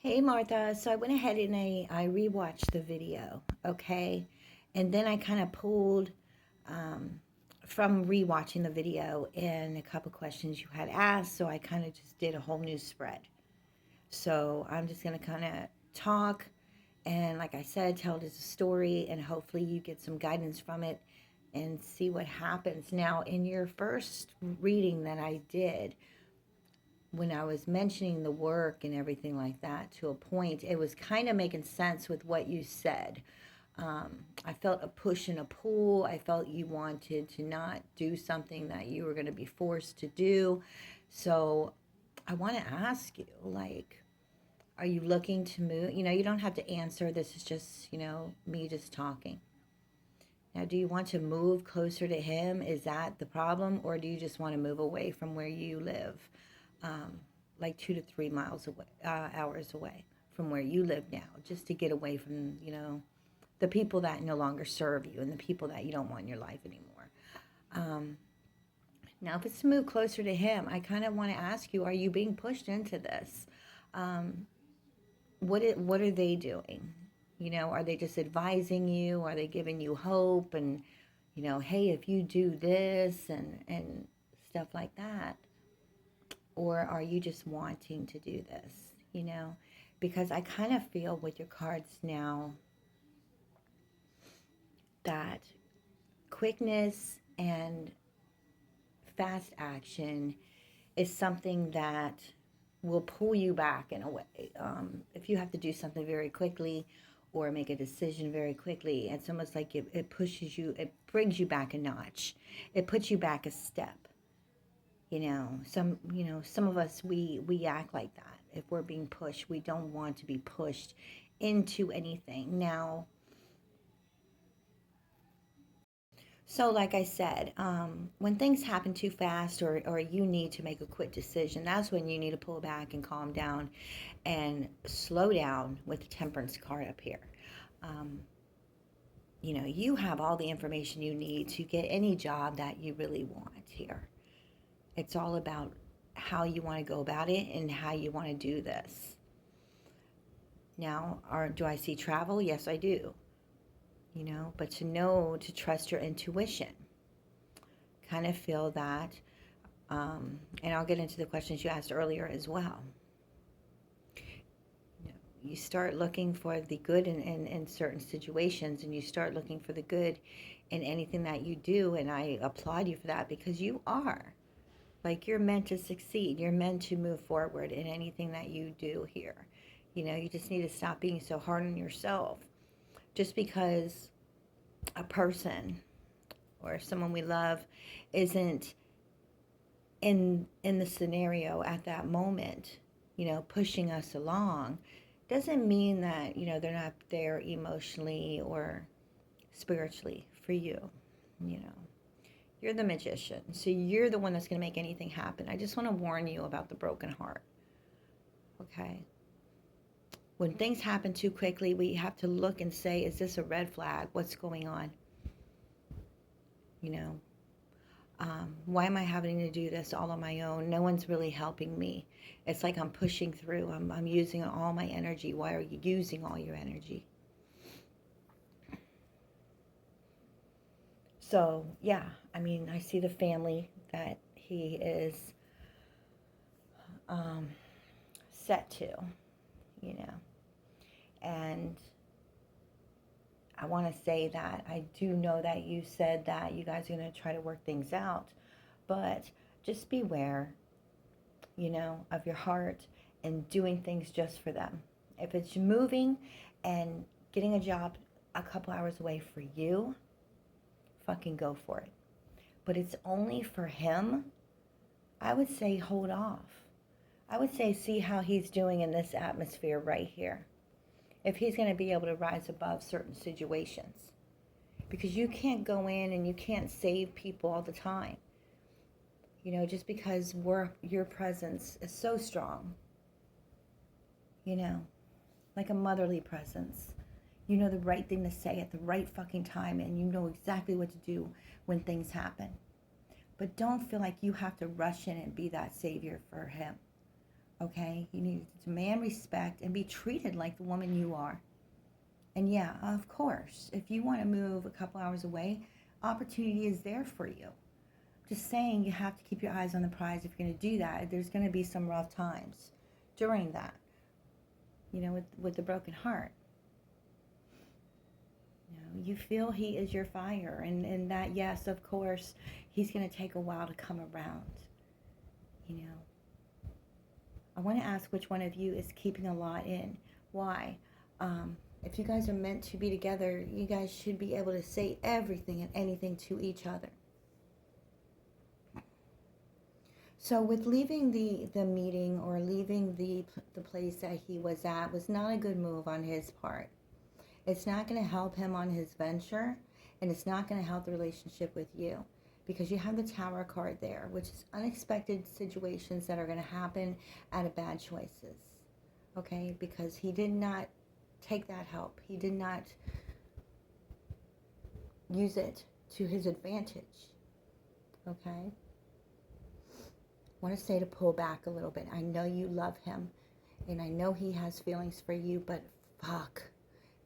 Hey Martha, so I went ahead and I rewatched the video, okay? And then I kind of pulled um, from rewatching the video and a couple questions you had asked, so I kind of just did a whole new spread. So I'm just going to kind of talk and, like I said, tell it as a story, and hopefully you get some guidance from it and see what happens. Now, in your first reading that I did, when I was mentioning the work and everything like that to a point, it was kind of making sense with what you said. I felt a push and a pull. I felt you wanted to not do something that you were going to be forced to do. So I want to ask you, like, are you looking to move? You don't have to answer. This is just, me just talking. Now, do you want to move closer to him? Is that the problem? Or do you just want to move away from where you live? Um, like 2 to 3 miles away, hours away from where you live now, just to get away from, the people that no longer serve you and the people that you don't want in your life anymore. Um, Now, if it's to move closer to him, I kind of want to ask you, are you being pushed into this? Um, what are they doing? Are they just advising you? Are they giving you hope and, hey, if you do this and stuff like that? Or are you just wanting to do this? Because I kind of feel with your cards now that quickness and fast action is something that will pull you back in a way. If you have to do something very quickly or make a decision very quickly, it's almost like it pushes you, it brings you back a notch. It puts you back a step. Some of us, we act like that. If we're being pushed, we don't want to be pushed into anything. Now, so like I said, when things happen too fast, or you need to make a quick decision, that's when you need to pull back and calm down and slow down with the temperance card up here. um, you have all the information you need to get any job that you really want here. It's all about how you want to go about it and how you want to do this. Now, do I see travel? Yes, I do. But to trust your intuition. Kind of feel that. And I'll get into the questions you asked earlier as well. You start looking for the good in certain situations, and you start looking for the good in anything that you do. And I applaud you for that, because you are. Like, you're meant to succeed. You're meant to move forward in anything that you do here. You just need to stop being so hard on yourself. Just because a person or someone we love isn't in the scenario at that moment, pushing us along, doesn't mean that, they're not there emotionally or spiritually for you. You know, you're the magician, so you're the one that's going to make anything happen. I just want to warn you about the broken heart. Okay? When things happen too quickly, we have to look and say, is this a red flag? What's going on? You know, why am I having to do this all on my own? No one's really helping me. It's like I'm pushing through. I'm using all my energy. Why are you using all your energy? So, yeah, I mean, I see the family that he is um, set to, you know. And I want to say that I do know that you said that you guys are going to try to work things out, but just beware, of your heart and doing things just for them. If it's moving and getting a job a couple hours away for you, fucking go for it. But it's only for him. I would say hold off. I would say see how he's doing in this atmosphere right here. If he's going to be able to rise above certain situations. Because you can't go in and you can't save people all the time. Just because your presence is so strong. Like a motherly presence. You know the right thing to say at the right fucking time, and you know exactly what to do when things happen. But don't feel like you have to rush in and be that savior for him. Okay? You need to demand respect and be treated like the woman you are. And yeah, of course, if you want to move a couple hours away, opportunity is there for you. Just saying, you have to keep your eyes on the prize if you're going to do that. There's going to be some rough times during that, with the broken heart. You feel he is your fire, and that, yes, of course, he's going to take a while to come around. I want to ask which one of you is keeping a lot in. Why? If you guys are meant to be together, you guys should be able to say everything and anything to each other. So with leaving the meeting or leaving the place that he was at was not a good move on his part. It's not going to help him on his venture, and it's not going to help the relationship with you, because you have the Tower card there, which is unexpected situations that are going to happen out of bad choices. Okay? Because he did not take that help. He did not use it to his advantage. Okay? I want to say to pull back a little bit. I know you love him, and I know he has feelings for you, but fuck.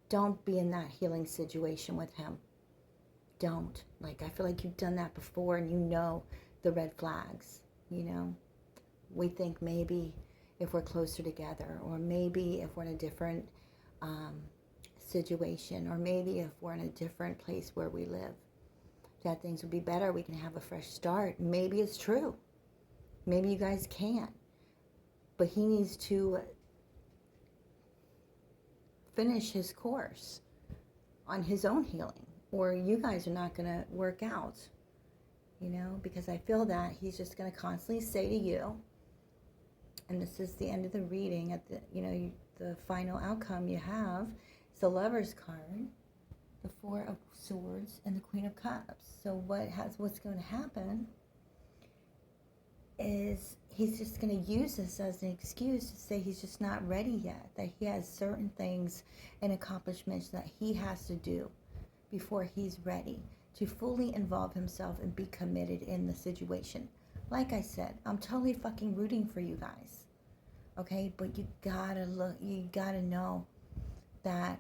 Don't be in that healing situation with him. Don't. Like, I feel like you've done that before, and you know the red flags, We think maybe if we're closer together, or maybe if we're in a different situation, or maybe if we're in a different place where we live, that things would be better. We can have a fresh start. Maybe it's true. Maybe you guys can. But he needs to finish his course on his own healing, or you guys are not going to work out, because I feel that he's just going to constantly say to you, and this is the end of the reading, at the final outcome you have is the Lover's card, the Four of Swords, and the Queen of Cups. So what's going to happen is he's just going to use this as an excuse to say he's just not ready yet, that he has certain things and accomplishments that he has to do before he's ready to fully involve himself and be committed in the situation. Like I said, I'm totally fucking rooting for you guys. Okay? But you gotta know that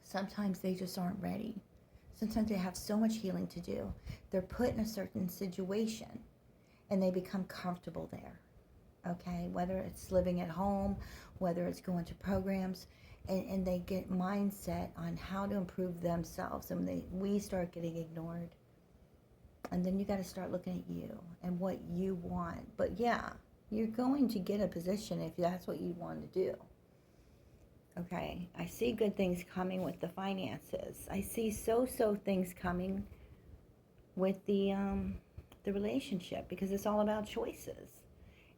sometimes they just aren't ready. Sometimes they have so much healing to do. They're put in a certain situation, and they become comfortable there, okay? Whether it's living at home, whether it's going to programs, and they get mindset on how to improve themselves, and we start getting ignored. And then you got to start looking at you and what you want. But yeah, you're going to get a position if that's what you want to do. Okay, I see good things coming with the finances. I see so things coming with the relationship, because it's all about choices.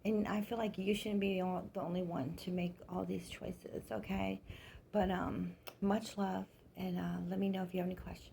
And I feel like you shouldn't be the only one to make all these choices, okay? But much love, and let me know if you have any questions.